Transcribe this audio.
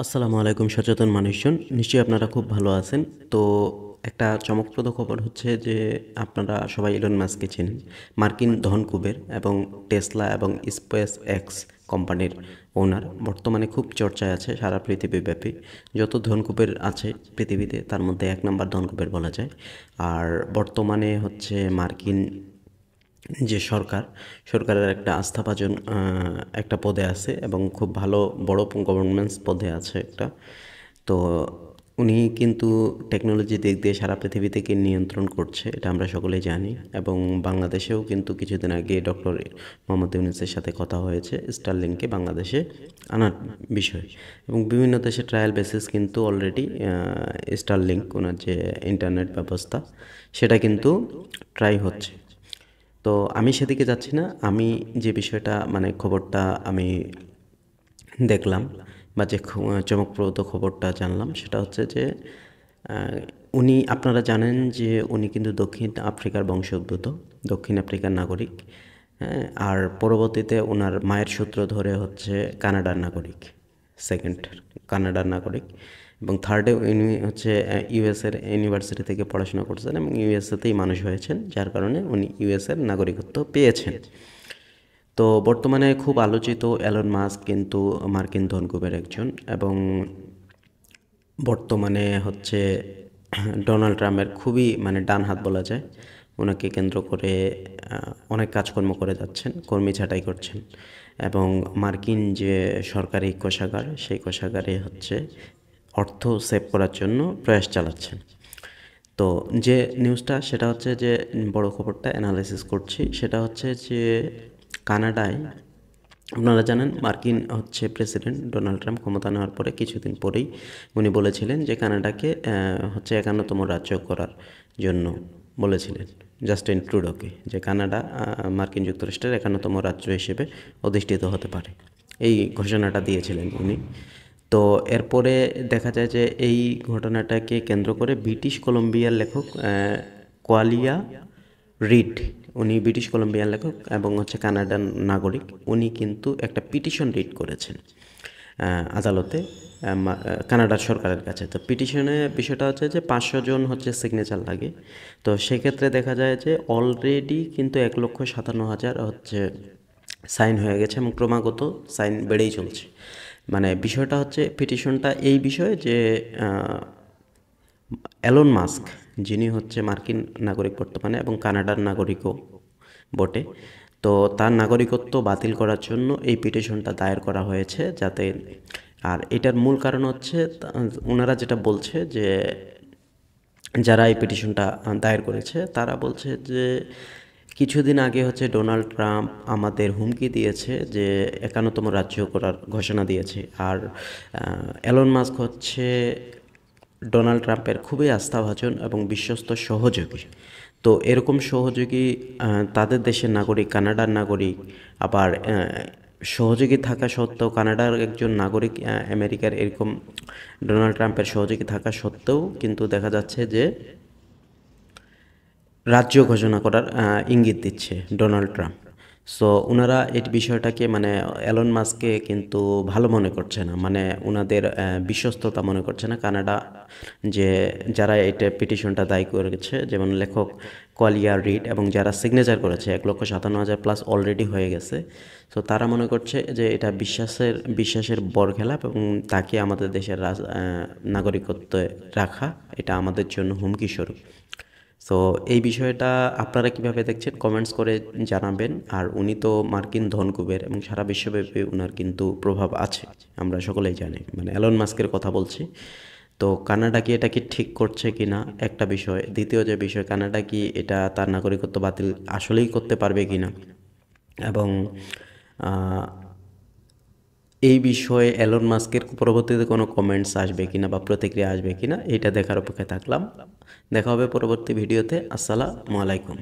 আসসালামু আলাইকুম সচেতন মানুষজন, নিশ্চয়ই আপনারা খুব ভালো আছেন। তো একটা চমকপ্রদ খবর হচ্ছে যে আপনারা সবাই ইলন মাস্ককে চেনেন, মার্কিন ধনকুবের এবং টেসলা এবং স্পেস এক্স কোম্পানির ওনার। বর্তমানে খুব চর্চায় আছে সারা পৃথিবীব্যাপী। যত ধনকুবের আছে পৃথিবীতে তার মধ্যে এক নম্বর ধনকুবের বলা যায়। আর বর্তমানে হচ্ছে মার্কিন যে সরকারের একটা আস্থাভাজন একটা পদে আছে এবং খুব ভালো বড় গভর্নমেন্টস পদে আছে একটা। তো উনি কিন্তু টেকনোলজি দিক দিয়ে সারা পৃথিবী থেকে নিয়ন্ত্রণ করছে, এটা আমরা সকলেই জানি। এবং বাংলাদেশেও কিন্তু কিছুদিন আগে ডক্টর মোহাম্মদ ইউনূসের সাথে কথা হয়েছে স্টারলিংকে বাংলাদেশে আনার বিষয়ে। এবং বিভিন্ন দেশে ট্রায়াল বেসিস কিন্তু অলরেডি স্টারলিংক ওনার যে ইন্টারনেট ব্যবস্থা সেটা কিন্তু ট্রাই হচ্ছে। তো আমি সেদিকে যাচ্ছি না। আমি যে বিষয়টা মানে খবরটা আমি দেখলাম বা যে চমকপ্রদ খবরটা জানলাম সেটা হচ্ছে যে আহ, আপনারা জানেন যে উনি কিন্তু দক্ষিণ আফ্রিকার বংশোদ্ভূত, দক্ষিণ আফ্রিকার নাগরিক। হ্যাঁ, আর পরবর্তীতে ওনার মায়ের সূত্র ধরে হচ্ছে কানাডার নাগরিক, সেকেন্ড কানাডার নাগরিক। এবং থার্ডে উনি হচ্ছে ইউএসের ইউনিভার্সিটি থেকে পড়াশোনা করছেন এবং ইউএসএতেই মানুষ হয়েছেন, যার কারণে উনি ইউএসের নাগরিকত্ব পেয়েছেন। তো বর্তমানে খুব আলোচিত এলন মাস্ক কিন্তু মার্কিন ধনকুবের একজন। এবং বর্তমানে হচ্ছে ডোনাল্ড ট্রাম্পের খুবই মানে ডান হাত বলা যায়। ওনাকে কেন্দ্র করে অনেক কাজকর্ম করে যাচ্ছেন, কর্মী ছাঁটাই করছেন। এবং মার্কিন যে সরকারি কোষাগার সেই কোষাগারে হচ্ছে অর্থ সেভ করার জন্য প্রয়াস চালাচ্ছেন। তো যে নিউজটা সেটা হচ্ছে যে বড় খবরটা অ্যানালাইসিস করছি, সেটা হচ্ছে যে কানাডায় আপনারা জানেন মার্কিন হচ্ছে প্রেসিডেন্ট ডোনাল্ড ট্রাম্প ক্ষমতা নেওয়ার পরে কিছুদিন পরেই উনি বলেছিলেন যে কানাডাকে হচ্ছে 51তম রাজ্য করার জন্য বলেছিলেন জাস্টিন ট্রুডোকে, যে কানাডা মার্কিন যুক্তরাষ্ট্রের 51তম রাজ্য হিসেবে অধিষ্ঠিত হতে পারে। এই ঘোষণাটা দিয়েছিলেন উনি। তো এরপরে দেখা যায় যে এই ঘটনাটাকে কেন্দ্র করে ব্রিটিশ কলম্বিয়ার লেখক কোয়ালিয়া রিড, উনি ব্রিটিশ কলম্বিয়ান লেখক এবং হচ্ছে কানাডান নাগরিক। উনি কিন্তু একটা পিটিশন রিড করেছেন আদালতে, কানাডার সরকারের কাছে। তো পিটিশনে বিষয়টা হচ্ছে যে 500 জন হচ্ছে সিগনেচার লাগে। তো সেক্ষেত্রে দেখা যায় যে অলরেডি কিন্তু 1,57,000 হচ্ছে সাইন হয়ে গেছে এবং ক্রমাগত সাইন বেড়েই চলছে। মানে বিষয়টা হচ্ছে পিটিশনটা এই বিষয়ে যে এলন মাস্ক, যিনি হচ্ছে মার্কিন নাগরিক বর্তমানে এবং কানাডার নাগরিকও বটে, তো তার নাগরিকত্ব বাতিল করার জন্য এই পিটিশনটা দায়ের করা হয়েছে যাতে। আর এটার মূল কারণ হচ্ছে ওনারা যেটা বলছে যে যারা এই পিটিশনটা দায়ের করেছে তারা বলছে যে কিছুদিন আগে হচ্ছে ডোনাল্ড ট্রাম্প আমাদের হুমকি দিয়েছে যে 51তম রাজ্য করার ঘোষণা দিয়েছে। আর এলন মাস্ক হচ্ছে ডোনাল্ড ট্রাম্পের খুবই আস্থাভাজন এবং বিশ্বস্ত সহযোগী। তো এরকম সহযোগী তাদের দেশের নাগরিক, কানাডার নাগরিক, আবার সহযোগী থাকা সত্ত্বেও কানাডার একজন নাগরিক আমেরিকার, এরকম ডোনাল্ড ট্রাম্পের সহযোগী থাকা সত্ত্বেও কিন্তু দেখা যাচ্ছে যে রাজ্য ঘোষণা করার ইঙ্গিত দিচ্ছে ডোনাল্ড ট্রাম্প। সো ওনারা এই বিষয়টাকে মানে এলন মাস্ককে কিন্তু ভালো মনে করছে না, মানে ওনাদের বিশ্বস্ততা মনে করছে না। কানাডা যে যারা এটা পিটিশনটা দায়ী করেছে, যেমন লেখক কোয়ালিয়া রিড এবং যারা সিগনেচার করেছে 1,57,000 প্লাস অলরেডি হয়ে গেছে। সো তারা মনে করছে যে এটা বিশ্বাসের বরখেলাপ এবং তাকে আমাদের দেশের নাগরিকত্বে রাখা এটা আমাদের জন্য হুমকি স্বরূপ। সো এই বিষয়টা আপনারা কিভাবে দেখছেন কমেন্টস করে জানাবেন। আর উনি তো মার্কিন ধনকুবের এবং সারা বিশ্বব্যাপী ওনার কিন্তু প্রভাব আছে, আমরা সকলেই জানি। মানে এলন মাস্কের কথা বলছি। তো কানাডা কি এটা কি ঠিক করছে কি না একটা বিষয়, দ্বিতীয় যে বিষয় কানাডা কি এটা তার নাগরিকত্ব বাতিল আসলেই করতে পারবে কি না, এবং এই বিষয়ে এলন মাস্কের পরবর্তীতে কোনো কমেন্টস আসবে কিনা বা প্রতিক্রিয়া আসবে কিনা এটা দেখার অপেক্ষায় থাকলাম। দেখা হবে পরবর্তী ভিডিওতে। আসসালামু আলাইকুম।